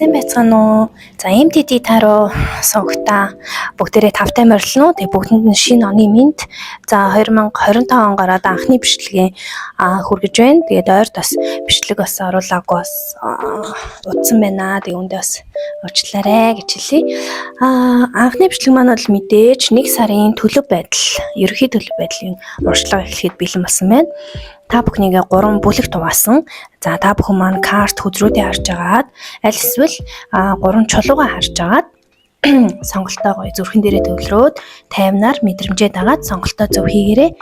Сайн байцгаана уу? За MTD таруу сонгогдоо бүгдээрээ тавтай морилно уу? Тэгээ бүгдэнд нь шинэ оны мэнд. За 2025 он гараад анхны бичлэгийн хүргэж байна. Тэгээд ойр бас бичлэг бас оруулаагүй бас утсан байна. Тэгээ үндэ бас уучлаарай гэж хэлье. Анхны бичлэг маань бол мэдээж 1 сарын төлөв байдал, ерөнхий төлөв байдлын урьдчилгаа эхлэхэд бэлэн болсон байна. Та бүхнийгээ 3 бүлэгт хуваасан. За та бүхэн маань карт хүзрүүдээ харж агаад аль эсвэл 3 чулуугаа харж агаад сонголтоо гоё зүрхэн дээрээ төвлөрөөд таймнаар мэдрэмжээ дагаад сонголтоо зөв хийгээрэй.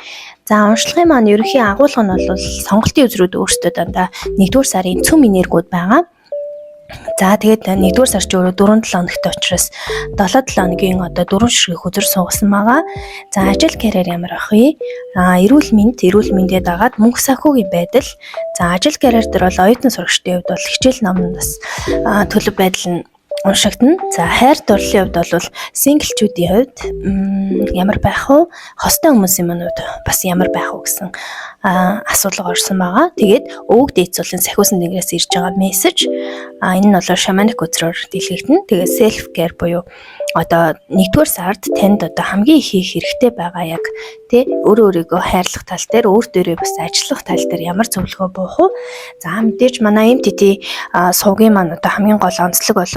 За уншлагын маань ерөнхий агуулга нь бол сонголтын үзрүүд өөрсдөө дандаа 1-р сарын цөм энергиуд байгаа. За тэгээд 1-р сар чи өөрөө 4-7 хоногтой учраас 7-7 хоногийн одоо 4 ширхэг хүзэр суугасан байгаа. За ажил карьер ямар ах вэ? Эрүүл мэндээ дагаад мөнгө санхүүгийн байдал. За ажил карьер дээр бол оюутан сурагчдын хувьд бол хичээл номноос төлөв байдал нь уншигдана. За хайр дурлалын хувьд бол синглчүүдийн хувьд ямар байх вэ? Хостой хүмүүсийн маань хувьд бас ямар байх вэ гэсэн асуудал орсон байгаа. Тэгээд өвөг дээдсүүлэн сахиусан тэнгэрээс ирж байгаа мессеж. Энэ нь бол шаманик үзрээр дэлгэгдэнэ. Тэгээд self care буюу одоо 1-р сард танд одоо хамгийн их хийх хэрэгтэй байгаа яг тий өөрийгөө хайрлах тал дээр өөр дээрээ бас ажиллах тал дээр ямар зөвлөгөө буух вэ? За мэдээж манай MTT суугийн маань одоо хамгийн гол онцлог бол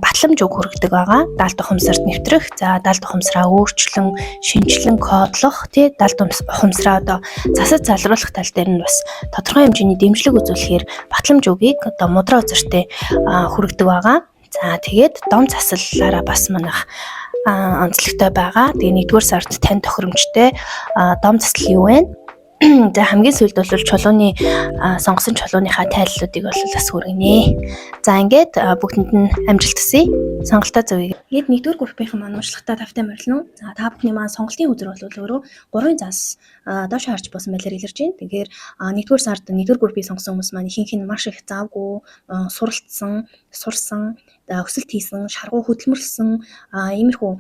батламж үг хүргэдэг байгаа. Далд ухамсарт нэвтрэх, за далд ухамсараа өөрчлөн, шинжилэн кодлох, тий далд ухамсараа одоо засаж залруулах тал дээр нь бас тодорхой хэмжээний дэмжлэг үзүүлэхээр батламж үгийг одоо мудраа үзэртэй хүргэдэг байгаа. За тэгээд дом заслалаараа бас манайх онцлогтой байгаа. Тэгээ 1-р сард тань тохиромжтой дом заслал юу вэ? За хамгийн сүүлд бол чулууны сонгосон чулууныхаа тайллуудыг бол бас хүргэнэ. За ингээд бүгдэнд нь амжилт хүсье. Сонголтоо зөв хийгээд. Ингээд 1-р группийн маань уншлагатаа тавтай морилно. За та бүхний маань сонголтын үзэр бол өөрөө 3 зас доош харж буусан байлаар илэрж байна. Тэгэхээр 1-р сард 1-р группийг сонгосон хүмүүс маань ихэнх нь маш их завгүй, суралцсан, сурсан, өсөлт хийсэн, шаргуу хөдөлмөрлсөн иймэрхүү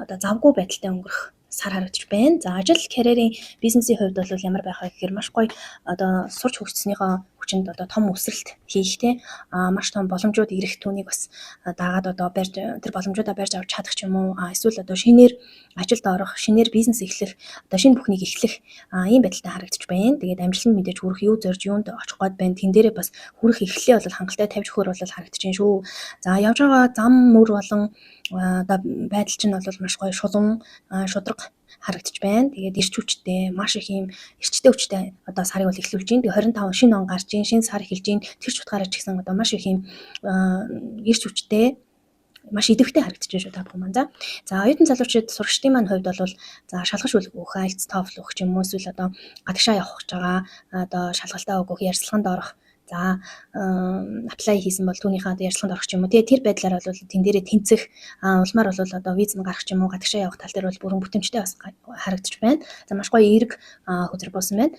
одоо завгүй байдалтай өнгөрөх сар харагдаж байна. За ажил карьерийн бизнесийн хувьд бол ямар байх вэ гэхээр маш гоё одоо сурч хөгжснийхөө хүчинд одоо том өсрэлт хийхтэй маш том боломжууд ирэх түүнийг бас дагаад одоо тэр боломжуудаа барьж авч чадах ч юм уу эсвэл одоо шинээр ажилд орох, шинээр бизнес эхлэх, одоо шинэ бүхнийг эхлэх ийм байдалтай харагдаж байна. Тэгээд амжилт нь мэдээж хүрэх юу зорж юунд очих гээд байна. Тэн дээрээ бас хүрэх эхлэлээ бол хангалттай тавьж өгөхөр бол харагдаж байна шүү. За явж байгаа зам мөр болон одоо байдал чинь бол маш гоё шулуун шудраг харагдаж байна. Тэгээд эрч хүчтэй, маш их юм эрчтэй хүчтэй одоо сарыг бол эхлүүлж байна. Тэгээд 25 шинэ он гарч ийн, шинэ сар эхэлж ийн. Тэр чухаараа ч гэсэн одоо маш их юм эрч хүчтэй, маш идэвхтэй харагдаж байна шүү та бүхэн маань. За оюутан залуучууд сурагчдын маань хувьд бол за шалгаж өгөх, IELTS, TOEFL өгөх юм уу эсвэл одоо гадагшаа явах гэж байгаа одоо шалгалтаа өгөх, ярилцлаганд орох. За apply хийсэн бол түүнийхээ ярилцлаганд орох юм уу. Тэгээ тэр байдлаар бол тэн дээрээ тэнцэх улмаар бол одоо виз нь гарах юм уу, гадагшаа явах тал дээр бол бүрэн бүтэмжтэй бас харагдаж байна. За маш гоё эерэг хүзэр буусан байна.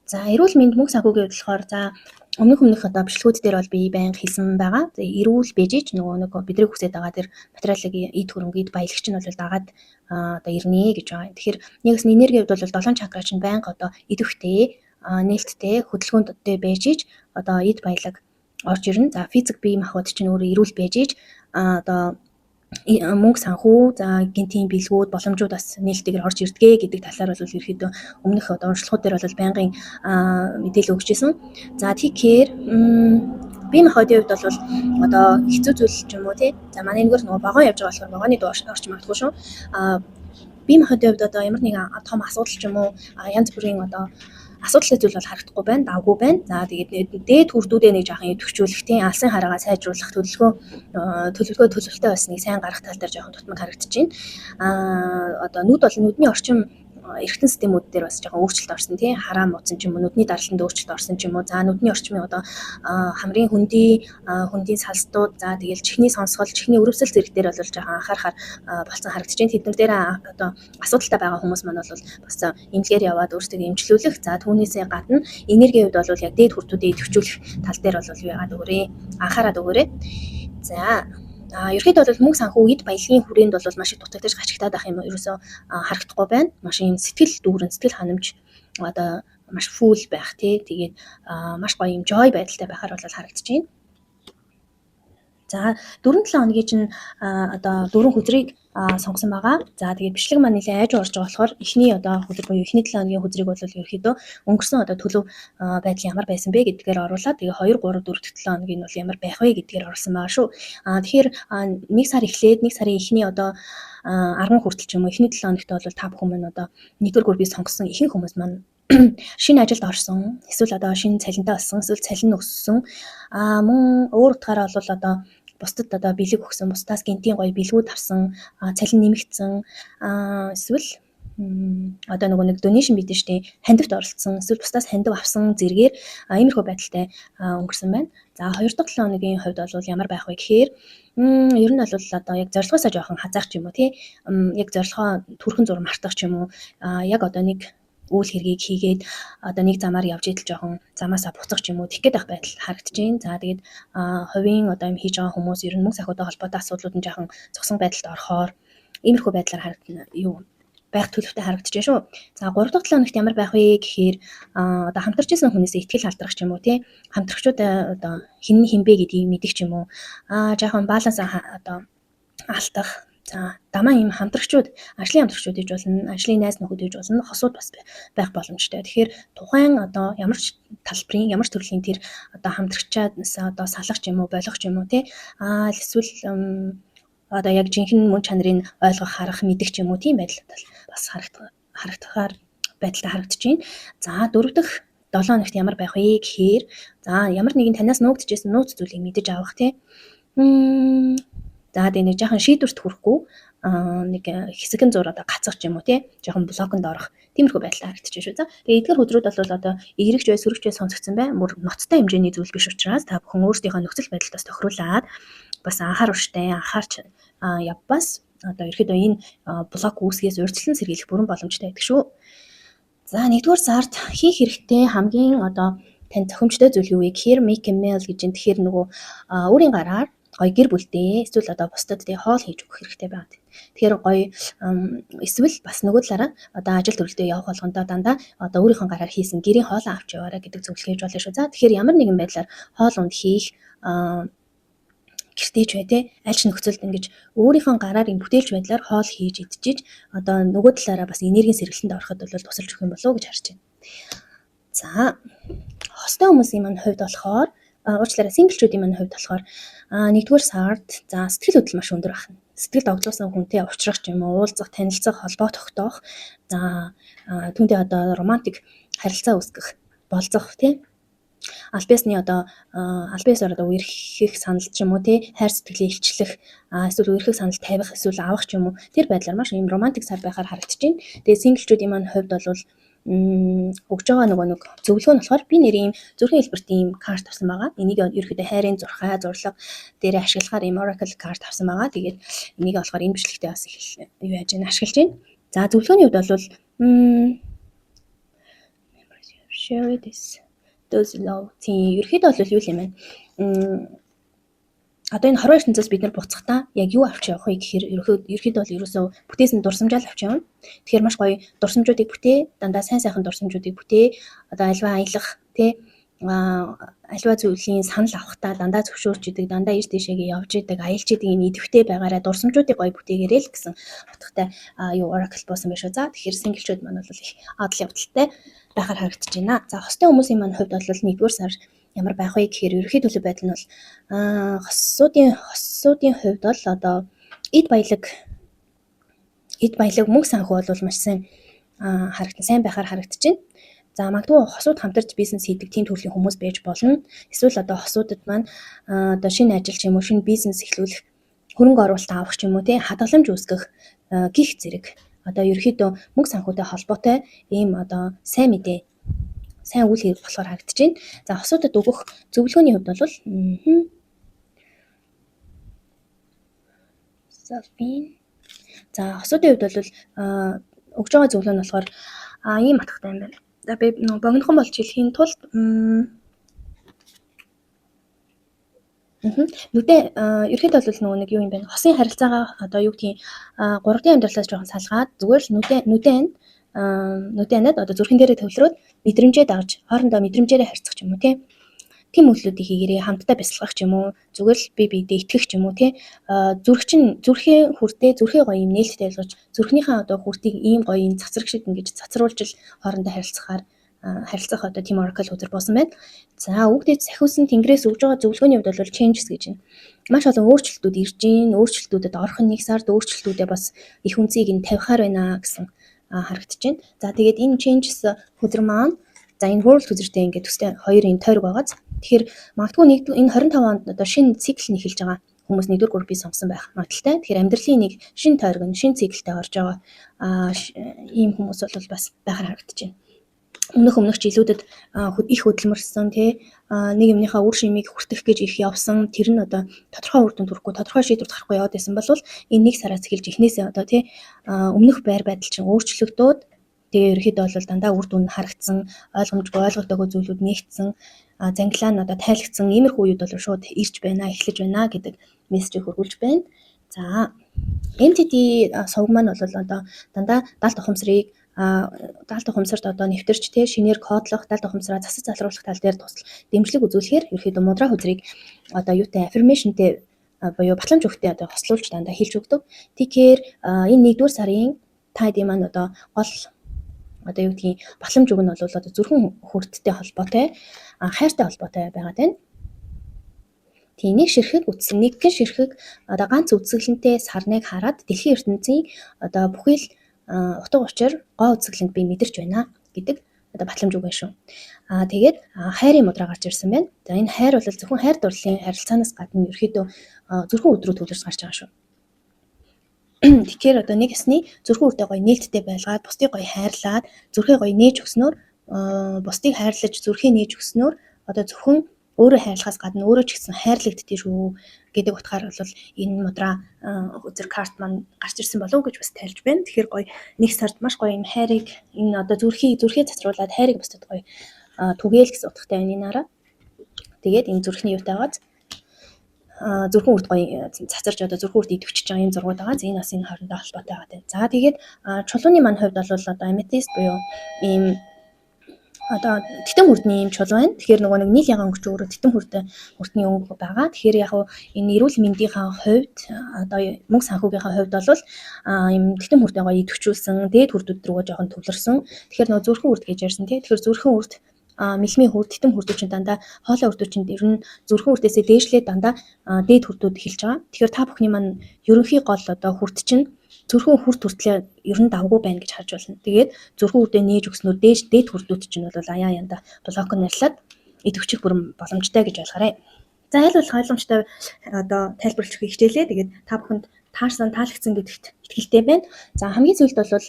За эрүүл мэнд мөнгө санхүүгийн хувьд болохоор за өмнөх одоо бичлэгүүд дээр бол би байнга хэлсэн байгаа. За эрүүл бэжиж нөгөө бидний хүсэж байгаа тэр материалыг эд хөрөнгө эд баялагч нь бол дагаад одоо ирнэ гэж байгаа. Тэгэхээр нэгс энерги хувьд бол 7 чакра чинь байнга одоо идэвхтэй нээлттэй хөдөлгөөнтэй бэжиж одоо эд баялаг орж ирнэ. За физик бие махбод чинь өөрөө эрүүл бэжиж одоо мөнгө санхүү, за гинтийн бэлгүүд, боломжууд бас нээлттэйгээр орж ирдгээ гэдэг талаар бол ерөөхдөө өмнөх одоо уншлагууд дээр бол байнгын мэдээлэл өгч ирсэн. За тэгэхээр бие махбодын хувьд бол одоо хэцүү зүйл ч юм уу тий. За манай нэгэр нөгөө вагон явж байгаа болохоор вагоны дуу орч магадгүй шүү. Бие махбодын хувьд одоо ямар нэгэн том асуудал ч юм уу янз бүрийн одоо асуудалтай зүйл бол харагдахгүй байна, давгүй байна. За тэгээд дээд хүрдүүдээ нэг жоохон идэвхжүүлэх, тийм алсын хараагаа сайжруулах төлөвлөлттэй байсныг сайн гарах тал дээр жоохон тутмаг харагдаж байна. Одоо нүд бол нүдний орчим эргэтэн системүүд дээр бас жоохон өөрчлөлт орсон тийм хараа муудсан ч юм уу нүдний даралтанд өөрчлөлт орсон ч юм уу за нүдний орчмын одоо хамрын хөндийн салстууд за тэгэл чихний сонсгол чихний өрөвсөл зэрэг дээр бол жоохон анхаарахаар болцсон харагдаж байна. Тэднэр дээр одоо асуудалтай байгаа хүмүүс маань бол бас эмнэлгээр яваад өөрсдөө эмчлүүлэх за түүнээсээ гадна энергийн хувьд бол яг дээд хүртүүдээ идэвхжүүлэх тал дээр бол юу яагаад өгөөрэй анхаарад өгөөрэй. За ерөөхдөө бол мөнгө санхүү эд баялагын хүрээнд бол маш их дутагдаж гачигтаад байх юм ерөөсөө харагдахгүй байна. Маш юм сэтгэл дүүрэн, сэтгэл ханамж одоо маш фул байх тий. Тэгээд маш гоё юм joy байдалтай байхаар бол харагдаж байна. За 4-7 хоногийн чинь одоо 4 хүзрийг сонгосон байгаа. За тэгээд бичлэг маань нэлээд айж орж байгаа болохоор эхний одоо хүзэр буюу эхний 7 хоногийн хүзрийг бол ерөөхдөө өнгөрсөн одоо төлөв байдал ямар байсан бэ гэдгээр оруулаад тэгээ 2 3 4 7 хоногийн бол ямар байх вэ гэдгээр оруулсан байгаа шүү. Тэгэхээр 1 сар эхлээд 1 сарын эхний одоо 10 хүртэл ч юм уу эхний 7 хоногт бол та бүхэн маань одоо 1-р группийг сонгосон ихэнх хүмүүс маань шинэ ажилд орсон, эсвэл одоо шинэ цалинтай болсон, эсвэл цалин өссөн. Мөн өөр утгаараа бол одоо бусдад одоо бэлэг өгсөн, бусдаас гинтийн гоё бэлгүүд авсан, цалин нэмэгдсэн, эсвэл одоо нэг donation бидэн штэ хандивт оролцсон, эсвэл бусдаас хандив авсан зэргээр иймэрхүү байдалтай өнгөрсөн байна. За 2 дахь 7 хоногийн хувьд бол ямар байх вэ гэхээр ер нь бол одоо яг зорилгоосоо жоохон хазаах ч юм уу тий. Яг зорилгоо түрхэн зур мартах ч юм уу. Яг одоо нэг үйл хэргийг хийгээд одоо нэг замаар явж идэл жоохон замаасаа буцах ч юм уу тэгэх гээд байх байдал харагдаж байна. За тэгээд хувийн одоо юм хийж байгаа хүмүүс ер нь мөнгө санхүүтэй холбоотой асуудлууд нь жоохон зогсон байдалд орохоор иймэрхүү байдлаар харагдана байх төлөвтэй харагдаж байна шүү. За 3 дахь 7 хоногт ямар байх вэ гэхээр одоо хамтарч исэн хүнээсээ итгэл алдрах ч юм уу тий. Хамтрагчууд одоо хин хинбэ гэдгийг мэдэх ч юм уу. Жоохон баланс одоо алдах. За дамаа ийм хамтрагчууд, ажлын хамтрагчууд гэж болно, ажлын найз нөхөд гэж болно, хосууд бас байх боломжтой. Тэгэхээр тухайн одоо ямар ч талбарын, ямар ч төрлийн тэр одоо хамтрагчаас одоо салах ч юм уу, болох ч юм уу тий. Эсвэл одоо яг жинхэнэ мөн чанарыг ойлгох, харах, мэдэх ч юм уу тийм байдал бас харагдахаар байдалтай харагдаж байна. За 4 дахь 7 хоногт ямар байх вэ гэхээр за ямар нэгэн танаас нуугдчихсэн нууц зүйлийг мэдэж авах тий. За тэгээ нэг жоохон шийдвэрт хүрэхгүй нэг хэсэгэн зур одоо гацах ч юм уу тий жоохон блоконд орох тиймэрхүү байдал харагдаж байна шүү. За тэгээ эдгээр өдрүүд бол одоо эргэж бай сөрөгч бай сонсогдсон бай мөр ноцтой хэмжээний зүйл биш учраас та бүхэн өөрсдийнхөө нөхцөл байдалтаас тохируулаад бас анхаар урштай анхаарч явбас одоо ерөөхдөө энэ блок үүсгээс урьдчилан сэргийлэх бүрэн боломжтой байдаг шүү. За 1-р сард хийх хэрэгтэй хамгийн одоо тань зохимжтой зүйл юу вэ гэхээр make a meal гэж энэ тэгэхээр нөгөө өөрийн гараар гоё гэр бүлтэй эсвэл одоо бусдад тий хоол хийж өгөх хэрэгтэй байна. Тэгэхээр гоё эсвэл бас нөгөө талаараа одоо ажил төрөлдөө явах болгондоо дандаа одоо өөрийнхөө гараар хийсэн гэрийн хоолоо авч яваарай гэдэг зөвлөгөө хийж болно шүү. За тэгэхээр ямар нэгэн байдлаар хоол унд хийх гэртээч бай тий аль ч нөхцөлд ингэж өөрийнхөө гараар юм бүтээлч байдлаар хоол хийж идчихэж одоо нөгөө талаараа бас энергийн сэргэлтэнд ороход бол тусалж өгөх юм болов уу гэж харж байна. За хостой хүмүүсийн маань хувьд болохоор уучлаарай синглчүүдийн маань хувьд болохоор 1-р сард за сэтгэл хөдлөл маш өндөр байна. Сэтгэл догтлоосон хүнтэй уулзах ч юм уу, уулзах, танилцах, холбоо тогтоох. За түүнтэй одоо романтик харилцаа үүсгэх, болцох тий. Албасны одоо албасаар одоо үерхэх санал ч юм уу тий хайр сэтгэлээ илчлэх эсвэл үерхэх санал тавих эсвэл авах ч юм уу тэр байдлаар маш юм романтик сар байхаар харагдаж байна. Тэгээ синглчүүдийн маань хувьд бол өгж байгаа нөгөө нэг зөвлөгөө нь болохоор би нэр ийм зүрхэн хэлбэрт ийм карт авсан байгаа. Энийг ерөөхдөө хайрын зурхай, зурлаг дээр ашиглахаар ийм oracle карт авсан байгаа. Тэгээд энийг болохоор энэ бичлэгтээ бас их юу яаж байна ашиглаж байна. За зөвлөгөөний хувьд бол share this those love тийм ерөөхдөө бол юу юм бэ? Одоо энэ 22 ертөнцөөс бид нар буцахдаа яг юу авч явах вэ гэхээр ерөөхдөө бол ерөөсөө бүтээсэн дурсамжаал авч явна. Тэгэхээр маш гоё дурсамжуудыг бүтээ, дандаа сайн сайхан дурсамжуудыг бүтээ. Одоо альва аялах тий альва зүйлийн санал авахтаа дандаа зөвшөөрч идэг, дандаа ийш тийшээгээ явж идэг, аялж идэг энэ идэвхтэй байгаараа дурсамжуудыг гоё бүтээгээрэй л гэсэн утгатай юу oracle буусан байх шүү. За тэгэхээр синглчүүд маань бол их адал явдалтай байхаар харагдаж байна. За хостой хүмүүсийн маань хувьд бол 1-р сар ямар байх вэ гэхээр ерөнхий төлөв байдал нь бол хосуудын хувьд бол одоо эд баялаг мөнгө санхүү бол маш сайн сайн байхаар харагдаж байна. За магадгүй хосууд хамтарч бизнес хийдэг тийм төрлийн хүмүүс байж болно. Эсвэл одоо хосуудад маань одоо шинэ ажил ч юм уу шинэ бизнес эхлүүлэх хөрөнгө оруулалт авах ч юм уу тий хадгаламж үүсгэх гих зэрэг одоо ерөнхийдөө мөнгө санхүүтэй холбоотой ийм одоо сайн мэдээ сайн үйл хэрэг болохоор харагдаж байна. За хосуудад өгөх зөвлөгөөний хувьд бол за хосуудын хувьд бол өгж байгаа зөвлөгөө нь болохоор ийм утгатай юм байна. За би богинохон болж хэлхийн тулд нүдэ ерөөхдөө бол нөгөө нэг юу юм бэ? Хосын харилцаагаа одоо юу гэдгийг 3D амьдралаас жоохон салгаад зүгээр л нүдэнэд одоо зүрхэн дээрээ төвлөрөөд мэдрэмжээ дагж хоорондоо мэдрэмжээрээ харьцах юм уу тий. тийм үйлдэлүүдийг хийгээрэй, хамтдаа бясалгах ч юм уу, зүгээр л бие биедээ итгэх ч юм уу тий. Зүрхийн хүртээ зүрхээ гоё юм нээлттэй ойлгож зүрхнийхээ одоо хүртийг ийм гоё юм цацраг шиг ингэж цацруулж л хоорондоо харилцах одоо team oracle үзэр буусан байна. За үүгдээ сахиусан тэнгэрээс өгж байгаа зөвлөгөөний хувьд бол changes гэж байна. Маш олон өөрчлөлтүүд ирж гин, өөрчлөлтүүдэд орох нь 1 сард өөрчлөлтүүдэд бас их үнцийг нь тавихаар байна гэсэн харагдаж байна. За тэгээд энэ changes хөдөр маань за энэ world үзэртэй ингээд төстэй 2 энэ тойрог байгааз. Тэгэхээр магадгүй энэ 25 онд одоо шинэ цикл нь эхэлж байгаа хүмүүс 1-р группийг сонгосон байх магадaltaй. Тэгэхээр амьдралын нэг шинэ тойрог нь шинэ циклтэй орж байгаа ийм хүмүүс бол бас байхаар харагдаж байна. Өмнөх жилүүдэд их хөдөлмөрсөн тий нэг юмныхаа үр шимийг хүртэх гэж их явсан тэр нь одоо тодорхой үр дүнд хүрэхгүй тодорхой шийдвэрт гарахгүй яваад байсан бол энэ 1 сараас эхэлж эхнээсээ одоо тий өмнөх байр байдал чинь өөрчлөгдөөд тэгээ ерөөхдөө бол дандаа үр дүн харагдсан ойлгомжгүй ойлгогдоогүй зүйлүүд нэгдсэн зангилаа нь одоо тайлгдсан иймэрхүү үед бол шууд ирж байна эхлэж байна гэдэг мессежийг хөрвүүлж байна. За MTT сувг маань бол одоо дандаа даалт ухамсарыг даалт ухамсарт одоо нэвтэрч тий шинээр кодлох даалт ухамсараа засаж залруулах тал дээр тусал дэмжлэг үзүүлэхээр ерөөхдөө мудраа хөзрийг одоо юутай affirmationтэй буюу батламж өгөхтэй одоо хослуулж дандаа хэлж өгдөг. Тэгэхээр энэ 1-р сарын тайд маань одоо гол одоо юу гэдгийг батламж өгнө бол одоо зүрхэн хүрттэй холбоотой хайртай холбоотой байгаад байна. Тийм нэг ширхэг үтсэн нэгэн ширхэг одоо ганц үзэсгэлэнтэй сарныг хараад дэлхийн ертөнцийн одоо бүхэл утга учир гоо үзэсгэлэнд би мэдэрч байна гэдэг одоо батламж үг байна шүү. Тэгээд хайрын мудраа гарч ирсэн байна. За энэ хайр бол зөвхөн хайр дурлалын харилцаанаас гадна ерөөхдөө зүрхэн үр дүрөө төвлөрч гарч байгаа шүү. Тэгэхээр одоо нэг ясны зүрхэн үртэй гоё нээлттэй байлгаад бусдыг гоё хайрлаад зүрхээ гоё нээж өгснөөр бусдыг хайрлаж зүрхээ нээж өгснөөр одоо зөвхөн өөрөө хайрлахаас гадна өөрөө ч гэсэн хайрлагддгийг шүү гэдэг утгаар бол энэ мудраа үзэр карт маань гарч ирсэн болов уу гэж бас тайлж байна. Тэгэхээр гоё 1 сард маш гоё юм хайрыг энэ одоо зүрхээ цацруулаад хайрыг бусдад гоё түгээл гэсэн утгатай байна энэ араа. Тэгээд энэ зүрхний юутайгааз зүрхэн үрд гоё цацарч одоо зүрхэн үрд идэвчж байгаа юм зургууд байгаа. Энэ бас энэ хоорондоо холбоотой байгаа. За тэгээд чулууны маань хувьд бол одоо amethyst буюу ийм одоо титэм хүрдний юм чулуу байна. Тэгэхээр нөгөө нэг нийл ягаан өнгөч өөрөө титэм хүрдний өнгө байгаа. Тэгэхээр яг энэ эрүүл мэндийнхаа хувьд одоо мөнгө санхүүгийнхаа хувьд бол ийм титэм хүрдээ гоё идэвхжүүлсэн, дээд хүрдүүд рүү жоохон төвлөрсөн. Тэгэхээр нөгөө зүрхэн үрд гэж ярьсан тий. Тэгэхээр зүрхэн үрд мэлмийн хүрд, титэм хүрдүүд чинь дандаа хоолой хүрдүүд чинь ер нь зүрхэн хүрдээсээ дээшлээ дандаа дээд хүрдүүд эхэлж байгаа. Тэгэхээр та бүхний маань ерөнхий гол одоо хүрд чинь зүрхэн хүрд хүртлээ ер нь давгүй байна гэж харж байна. Тэгээд зүрхэн хүрдээ нээж өгснөөр дээд хүрдүүд чинь бол аяа янда блок нь нарьлаад идэвхжих бүрэн боломжтой гэж ойлгоорой. За аль болох ойлгомжтой одоо тайлбарлаж өгөх хичээлээ. Тэгээд та бүхэнд таалагдсан гэдэгт итгэлтэй байна. За хамгийн сүүлд бол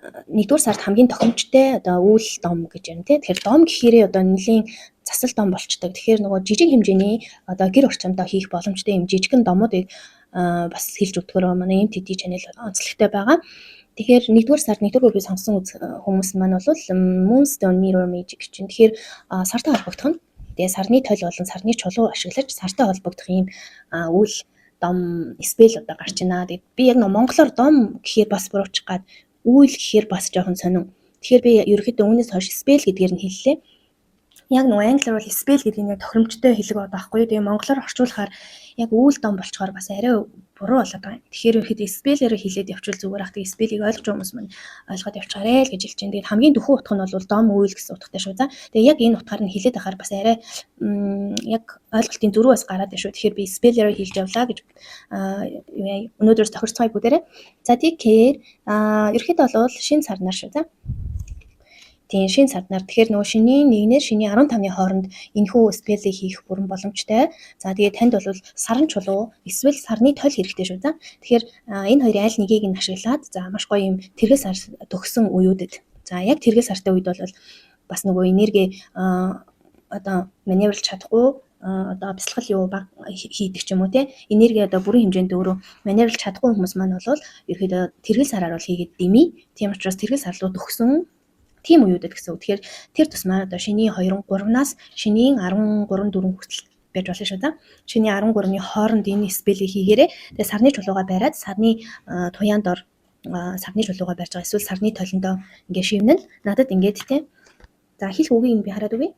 1-р сард хамгийн тохиомжтой одоо үйл дом гэж байна тий. Тэгэхээр дом гэхээрээ одоо нэлийн засал дом болчтой. Тэгэхээр нөгөө жижиг хэмжээний одоо гэр орчиндөө хийх боломжтой юм жижигхэн домуудыг бас хэлж өгдөгөөр манай MTT channel онцлогтой байгаа. Тэгэхээр 1-р сард 1-р группийг сонгосон хүмүүс маань бол Moonstone Mirror Magic гэж байна. Тэгэхээр сартай холбогдох нь. Тэгээ сарны тойл болон сарны чулуу ашиглаж сартай холбогдох юм үйл дом спел одоо гарч байна. Тэгээд би яг монголоор дом гэхээр бас буруучих гад үйл гэхээр бас жоохон сонин. Тэгэхээр би ерөөхдөө үүнээс хойш spell гэдгээр нь хэллээ. Яг нөгөө англиар бол spell гэдэг нь тохиромжтой хэлэг байхгүй. Тэгээ монголоор орчуулахаар яг үйл дом болчоор бас арай буруу болоод байгаа. Тэгэхээр ерөөхдөө spell-ээр хэлээд явуул зүгээр ах. Тэгээ spell-ийг ойлгож байгаа хүмүүс маань ойлгоод явчихаарай л гэж хэлж байна. Тэгээд хамгийн дөхөв утга нь бол дом үйл гэсэн утгатай шүү. За. Тэгээ яг энэ утгаар нь хэлээд ахаар бас арай яг ойлголтын зөрүү бас гараад байна шүү. Тэгэхээр би spell-ээр хэлж явлаа гэж өнөөдрөөс тохирцгоё бүгдээрээ. За тэгэхээр ерөөхдөө бол шинэ сарнаар шүү. За. Тийм шинэ сарнаар тэгэхээр нөгөө шинийн 1-ээс шинийн 15-ны хооронд энэхүү спелийг хийх бүрэн боломжтой. За тэгээд танд бол сарн чулуу эсвэл сарны тойл хэрэгтэй шүү. За тэгэхээр энэ хоёрын аль нэгийг нь ашиглаад за маш гоё юм тэргээс сар төгсөн үеүүдэд. За яг тэргээс сартай үед бол бас нөгөө энерги одоо маневрлж чадахгүй одоо бясалгал юу баг хийдэг ч юм уу те энерги одоо бүрэн хэмжээнд өөрөө маневрлж чадахгүй хүмүүс маань бол ерөөдөө тэргэл сараар бол хийгээд дими. Тийм учраас тэргэл сар руу төгсөн тийм үеүүдэд гэсэн үг. Тэгэхээр тэр тусмаа одоо шинийн 2-3-наас шинийн 13-4 хүртэл байж болно шүү дээ. Шинийн 13-ны хооронд энэ спелийг хийгээрээ тэгээ сарны чулууга бариад сарны туяанд ор сарны чулууга барьж байгаа эсвэл сарны толиндоо ингээ шивнэн надад ингээд тийм. За хэлэх үгийг би хараад үгүй.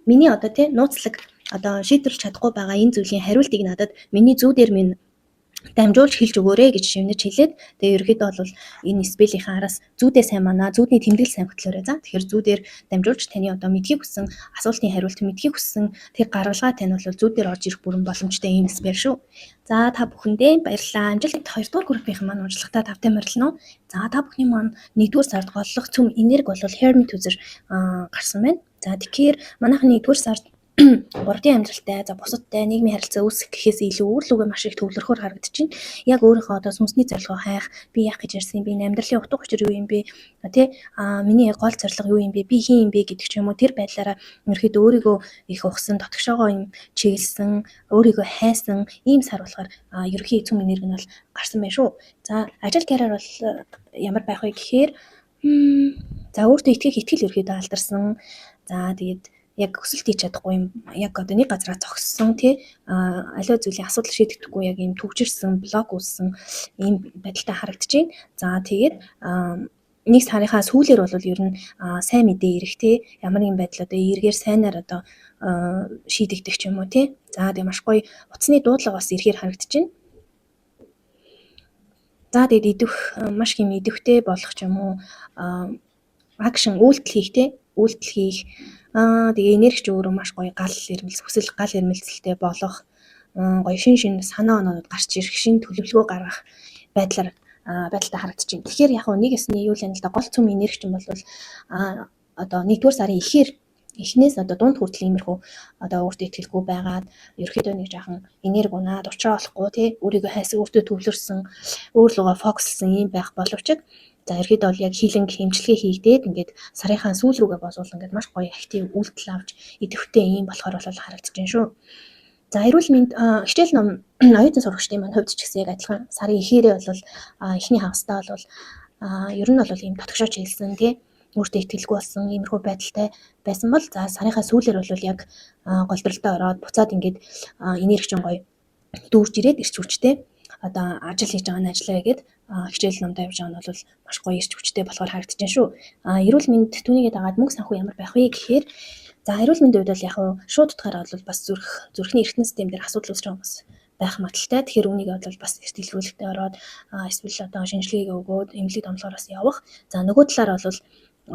Миний одоо тий нууцлаг одоо шийдвэрлэж чадахгүй байгаа энэ зүйлийн хариултыг надад миний зүү дээр минь дамжуулж хэлж өгөөрэй гэж шивнэж хэлээд тэгээ ерөөхдөө бол энэ спелийнхаа араас зүүдээ сайн манаа зүүдний тэмдэглэл сайн хөтлөөрэй. За тэгэхээр зүүдээр дамжуулж таны одоо мэдхийг хүссэн асуултын хариулт мэдхийг хүссэн тэр гаргалгаа тань бол зүүдээр орж ирэх бүрэн боломжтой ийм спел шүү. За та бүхэндээ баярлалаа. Амжилт 2 дугаар группийн маань уншлагатаа тавтай морилно. За та бүхний маань 1-р сард голлох цөм энерги бол Hermit үзэр гарсан байна. За тэгэхээр манайхан 1-р сард бордын амьдралтай, за бусадтай нийгмийн харилцаа үүсгэх гэхээс илүү үр лүгээ маш их төвлөрөхөөр харагдаж байна. Яг өөрийнхөө одоо сүнсний зорилгоо хайх, би яах гэж ярьсан юм бэ? Амьдралын утга учир юу юм бэ? Миний гол зорилго юу юм бэ? Би хин юм бэ гэдэг ч юм уу тэр байдлаараа ерөөхдөө өөрийгөө их ухсан, дотгошоогоо юм чиглэсэн, өөрийгөө хайсан ийм сар болохоор ерөөхийн цөм энерги нь бол гарсан байна шүү. За ажил карьер бол ямар байх вэ гэхээр за өөртөө итгэл ерөөхдөө алдарсан. За тэгээд яг өсөлт хийж чадахгүй юм яг одоо нэг газараа зогссон тий аливаа зүйлийн асуудал шийдэгдэхгүй яг ийм төвчөрсөн блок үүссэн ийм байдалтай харагдаж байна. За тэгээд нэг сарынхаа сүүлээр бол ер нь сайн мэдээ ирэх тий ямар нэгэн байдал одоо эргээр сайнаар одоо шийдэгдэх ч юм уу тий. За тэгээд маш гоё утасны дуудлага бас ирэхээр харагдаж байна. За тэгээд идэх маш хэм идэвхтэй болох ч юм уу акшн үйлдэл хийх тэгээ энерги ч өөрөө маш гоё гал ирмэлцэлтэй болох гоё шин санаа оноод гарч ирэх шин төлөвлөгөө гаргах байдалтай харагдаж байна. Тэгэхээр яг нэг ясны юу л юм л да гол цөм энерги чинь бол одоо 1-р сарын эхнээс одоо дунд хүртэл иймэрхүү одоо өөртөө итгэлгүй байгаад ерөөхдөө нэг жаахан энерги унаад уучраа болохгүй тий өөрийгөө хайсан өөртөө төвлөрсөн өөр лугаа фокуслсан юм байх боловч за ерөөхдөө бол яг хилэнг хэмжлэгээ хийгдээд ингээд сарынхаа сүүл рүүгээ босвол ингээд маш гоё актив үйлдэл авч идэвхтэй юм болохоор бол харагдаж байна шүү. За эрүүл мэнд хичээл ном оюутан сурагчдын маань хувьд ч гэсэн яг адилхан сарын эхээрээ бол эхний хагастай бол ер нь бол ийм дотгошоо чиглэсэн тий өөртөө итгэлгүй болсон иймэрхүү байдалтай байсан бол за сарынхаа сүүлээр бол яг голдролтой ороод буцаад ингээд энерги чинь гоё дүүрж ирээд ирч хүчтэй одоо ажил хийж байгаа нь ажиллая гэд хичээл ном тавьж байгаа нь бол маш гоё ирч хүчтэй болохоор харагдаж байна шүү. Эрүүл мэнд түүнийгээ дагаад мөнгө санхүү ямар байх вэ гэхээр за эрүүл мэндийн хувьд бол яг шууд утгаараа бол бас зүрхний эргэтэн систем дээр асуудал үүсэж байгаа хүмүүс байх магадaltaй. Тэгэхээр үүнийг бол бас дэлгэрүүлэгтээ ороод эсвэл одоо шинжилгээг өгөөд эмнэлэг домлохоороос явах. За нөгөө талаар бол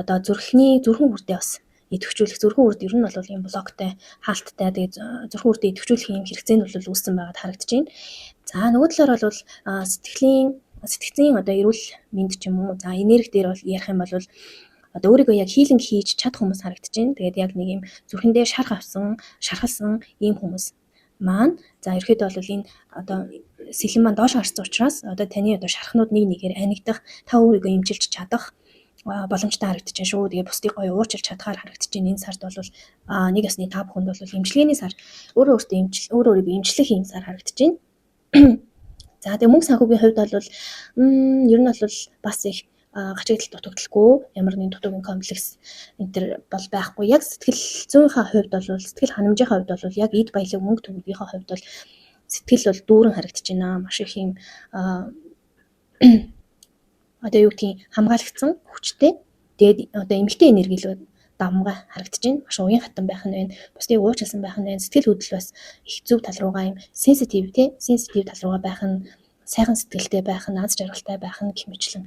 одоо зүрхэн бүрдээ бас идэвхжүүлэх зүрхэн үрд ер нь бол ийм блоктай хаалттай тэгээд зүрхэн үрдээ идэвхжүүлэх юм хэрэгцээ нь бол үүссэн байгаад харагдаж байна. За нөгөө талаар бол сэтгцийн одоо эрүүл мэнд ч юм уу за энерги дээр бол ярих юм бол одоо өөрийгөө яг хилинг хийж чадах хүмүүс харагдаж байна. Тэгээд яг нэг юм зүрхэндээ шархалсан ийм хүмүүс маань за ерөөхдөө бол энэ одоо сэлэн маань доош харсан учраас одоо таны одоо шархнууд нэгээр анигдах та өөрийгөө эмчилж чадах боломжтой харагдаж байна шүү. Тэгээ бусдыг гоё уурчилж чадхаар харагдаж байна. Энэ сард бол нэг ясны та бүхэнд бол эмчилгээний сар өөрийгөө эмчлэх юм сар харагдаж байна. За тэгээ мөнгө санхүүгийн хувьд бол ер нь бол бас их гачигдал дутагдaltaгүй ямар нэгэн дутуугийн комплекс энэ төр бол байхгүй. Яг сэтгэл зүйнхаа хувьд бол сэтгэл ханамжийнхаа хувьд бол яг эд баялаг мөнгө төгрөгийнхаа хувьд бол сэтгэл бол дүүрэн харагдаж байна. Маш их юм одоо юу гэдгийг хамгаалагдсан хүчтэй. Тэгээд одоо эмгтэй энерги л давмгай харагдаж байна. Маш уян хатан байх нь байна. Бусдыг уучлсан байх нь байна. Сэтгэл хөдлөл бас их зөв тал руугаа юм сенситив тал руугаа байх нь сайхан сэтгэлтэй байх нь аз жаргалтай байх нь гэмэчлэн.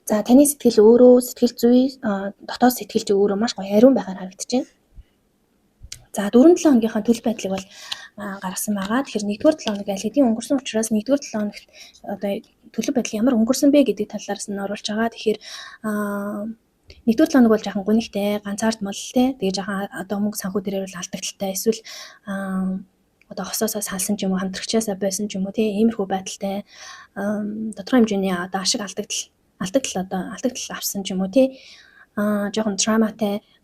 За таны сэтгэл өөрөө сэтгэл зүй дотоод сэтгэл зүй өөрөө маш гоё ариун байхаар харагдаж байна. За 4-7 хоногийнхаа төлөв байдлыг бол гаргасан байгаа. Тэгэхээр 1-р 7 хоног аль хэдийн өнгөрсөн учраас 1-р 7 хоногт одоо төлөв байдал ямар өнгөрсөн бэ гэдэг талаараас нь оруулж байгаа. Тэгэхээр 1-р 7 хоног бол жоохон гонигтай, ганцаардмал те. Тэгээ жоохон одоо мөнгө санхүү дээр бол алдагдaltaй эсвэл одоо хосоосоо салсан ч юм уу хамтрагчаасаа байсан ч юм уу те. Иймэрхүү байдалтай тодорхой хэмжээний одоо ашиг алдагдал авсан ч юм уу те. Жоохон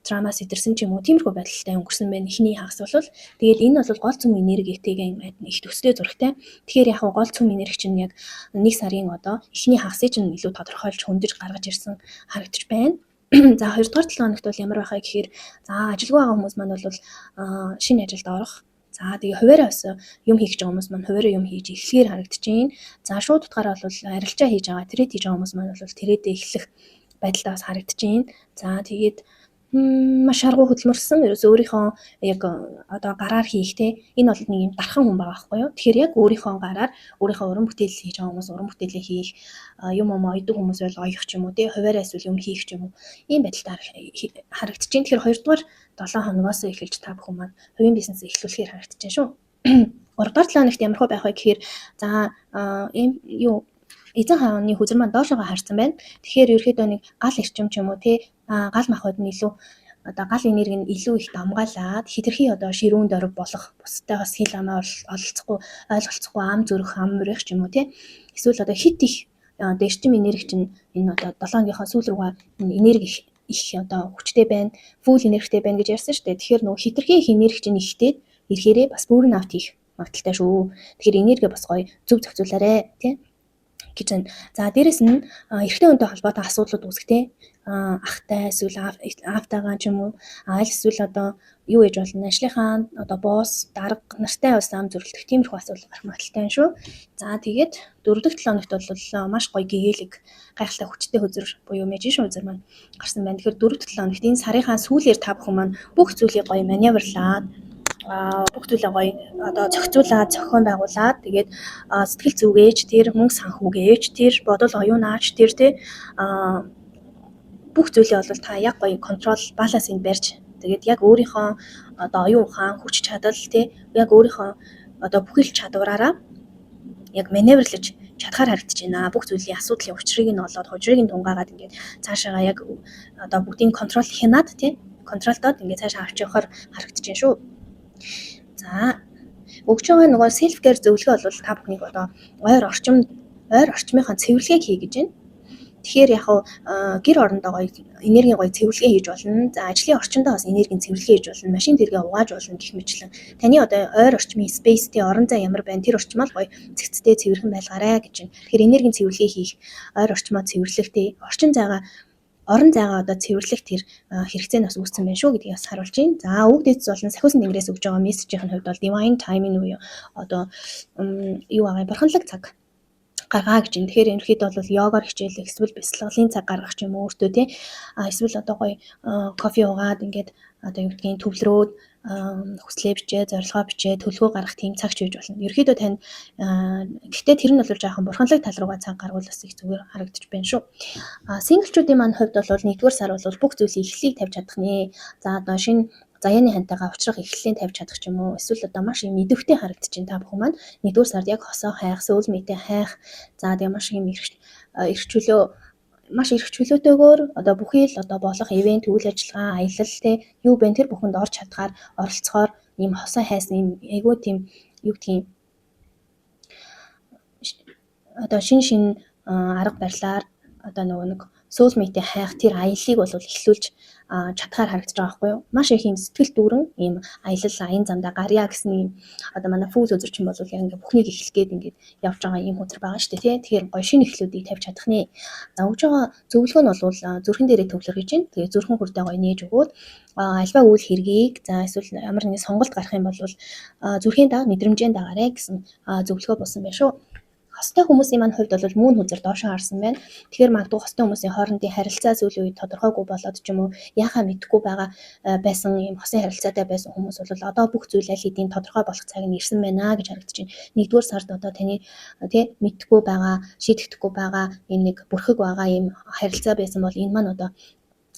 травмаас идэрсэн ч юм уу тиймэрхүү байдалтай өнгөрсөн байна. Эхний хагас бол тэгээд энэ бол гол цөм энергитэйгээ их төстэй зургтай. Тэгэхээр яг гол цөм энерги чинь яг 1 сарын одоо эхний хагасыг чинь илүү тодорхойлж хөндөж гаргаж ирсэн харагдаж байна. За 2-р 7 хоногт бол ямар байхаа гэхээр за ажилгүй байгаа хүмүүс маань бол шинэ ажилд орох. За тэгээ хуваараа бас юм хийх гэж байгаа хүмүүс маань хуваараа юм хийж эхлэхээр харагдаж байна. За шууд утгаараа бол арилжаа хийж байгаа, трейд хийж байгаа хүмүүс маань бол трейдээ эхлэх байдалтай бас харагдаж байна. За тэгээд Маш аргу хөдөлмөрсөн ерөөсөө өөрийнхөө яг одоо гараар хийх те энэ бол нэг юм дархан хүн байгаа байхгүй юу. Тэгэхээр яг өөрийнхөө гараар өөрийнхөө уран бүтээл хийж байгаа хүмүүс уран бүтээлээ хийх юм ойдог хүмүүс бол оёх ч юм уу те хуваараа эсвэл юм хийх ч юм уу ийм байдалтай харагдаж байна. Тэгэхээр 2 дугаар 7 хоногоос эхэлж та бүхэн маань хувийн бизнесээ эхлүүлэхээр харагдаж байна шүү. 3 дугаар 7 хоногт ямар хөө байх вэ гэхээр за ийм юу эзэн хааны хүзэр маань доошоо харсан байна. Тэгэхээр ерөөхдөө нэг гал эрчим ч юм уу те гал махбод нь илүү одоо гал энерги нь илүү их дамгаалаад хитрхи одоо ширүүн дөрв болох бусдаас хил амаа олцохгүй ойлголцохгүй ам зүрх ам мөрөх ч юм уу те эсвэл одоо хит их эрчим энерги чинь энэ одоо 7 өдрийнхөө сүүл рүүгээ энерги их одоо хүчтэй байна, фул энергитэй байна гэж ярьсан шүү дээ. Тэгэхээр нөгөө хитрхи их энерги чинь ихтэй ирэхээрээ бас бүрэн авт хийх магадaltaй шүү. Тэгэхээр энерги бас гоё зөв зохицуулаарэ тий гэж байна. За дээрэс нь эрэгтэй хүнтэй холбоотой асуудлууд үүсгтэй ахтай эсвэл аавтайгаа ч юм уу аль эсвэл одоо юу гэж болно ажлынхаа одоо босс дарга нартай бас ам зөвлөлдөх тиймэрхүү асуудал гарах магадaltaй байна шүү. За тэгээд 4 дахь 7 хоногт бол маш гоё гэгээлэг гайхалтай хүчтэй хөзөр буюу мэжишн хөзөр маань гарсан байна. Тэгэхээр 4 дахь 7 хоногт энэ сарынхаа сүүлээр та бүхэн маань бүх зүйлийг гоё маневрлаад бүх зүйлээ гоё одоо зохицуулаад зохион байгуулад тэгээд сэтгэл зүгээж тэр мөнгө санхүүгээж тэр бодол оюунаач тэр тэ бүх зүйлээ бол та яг гоё контрол балансыг барьж тэгээд яг өөрийнхөө одоо оюун ухаан хүч чадал тэ яг өөрийнхөө одоо бүхэл чадвараараа яг маневрлаж чадхаар харагдаж байна. Бүх зүйлийн асуудлын учрыг нь олоод хожрыг нь тунгаагаад ингээд цаашаага яг одоо бүгдийг контрол хянаад тий контролдоод ингээд цаашаа авч явахаар харагдаж байна шүү. За өгч байгаа нөгөө self care зөвлөгөө бол та бүхнийг одоо ойр орчмынхаа цэвэрлэгийг хий гэж байна. Тэгэхээр яг гэр орондоо гоё энергийн гоё цэвэрлэгээ хийж болно. За ажлын орчиндөө бас энергийн цэвэрлэгээ хийж болно. Машин тэргээ угааж болно гэх мэтлэн. Таны одоо ойр орчмын space-тэй орон зай ямар байна тэр орчмоо гоё цэгцтэй цэвэрхэн байлгаарай гэж байна. Тэгэхээр энергийн цэвэрлэгээ хийх, ойр орчмоо цэвэрлэхтэй, орон зайгаа одоо цэвэрлэх тэр хэрэгцээ нь бас үүссэн байна шүү гэдгийг бас харуулж байна. За үг дэц болон сахиусан тэнгэрээс өгж байгаа мессежийн хувьд бол divine timing уу одоо юу байгаа бурханлаг цаг гаргаа гэж юм. Тэгэхээр ерөнхийдөө бол йогоор хичээлэх эсвэл бясалгалын цаг гаргах ч юм уу өөртөө тий эсвэл одоо гоё кофе уугаад ингээд одоо юу гэдгийг төвлөрөөд хүслээ бичээ, зорилгоо бичээ, төлөвлөгөө гаргах тийм цаг ч хийж болно. Ерөнхийдөө тань гэхдээ тэр нь бол жоохон бурханлаг тал руугаа цаг гаргуулах их зүгээр харагдаж байна шүү. Синглчүүдийн маань хувьд бол 1-р сар бол бүх зүйлийн эхлэлийг тавьж чадах нэ. За одоо шинэ заяаны хантайгаа уулзрах эхлэлийг тавьж чадах ч юм уу эсвэл одоо маш юм идэвхтэй харагдаж байна та бүхэн маань 1-р сард яг хосоо хайх, сөүлмэтэй хайх. За тэгээ маш юм маш их чөлөөтэйгээр одоо бүхий л одоо болох ивент, үйл ажиллагаа, аялал те юу бэ тэр бүхэнд орж чадхаар оролцохоор ийм хосоо хайсан айгүй тийм юу гэдгийг одоо шин арга барилаар одоо нөгөө нэг сөүлмэтэй хайх тэр аяллыг бол эхлүүлж чадхаар харагдаж байгаа байхгүй юу? Маш их юм сэтгэл дүүрэн ийм аялал аян замдаа гарья гэсэн юм одоо манай фүүл үзэрч юм бол яг ингээ бүхнийг эхлэх гээд ингээд явж байгаа юм хөтөр байгаа шүү дээ тий. Тэгэхээр гоё шинэ эхлүүдийг тавьж чадах нэ. За өгж байгаа зөвлөгөө нь бол зүрхэн дээрээ төвлөрөх гэж байна. Тэгээ зүрхэн хүртээ гоё нээж өгөөд альва үйл хэргийг за эсвэл ямар нэгэн сонголт гарах юм бол зүрхийн даа мэдрэмжийн дагаарэ гэсэн зөвлөгөө болсон байна шүү. Хостой хүмүүсийн маань хувьд бол мөн хүзэр доошоо харсан байна. Тэгэхээр магадгүй хостой хүмүүсийн хоорондын харилцаа сүүлийн үед тодорхойгүй болоод ч юм уу яхаа мэдэхгүй байгаа байсан юм хосын харилцаатай байсан хүмүүс бол одоо бүх зүйл аль хэдийн тодорхой болох цаг нь ирсэн байна гэж харагдаж байна. 1-р сард одоо таны тий мэдэхгүй байгаа, шийдэхдэггүй байгаа юм нэг бүрхэг байгаа юм харилцаа байсан бол энэ маань одоо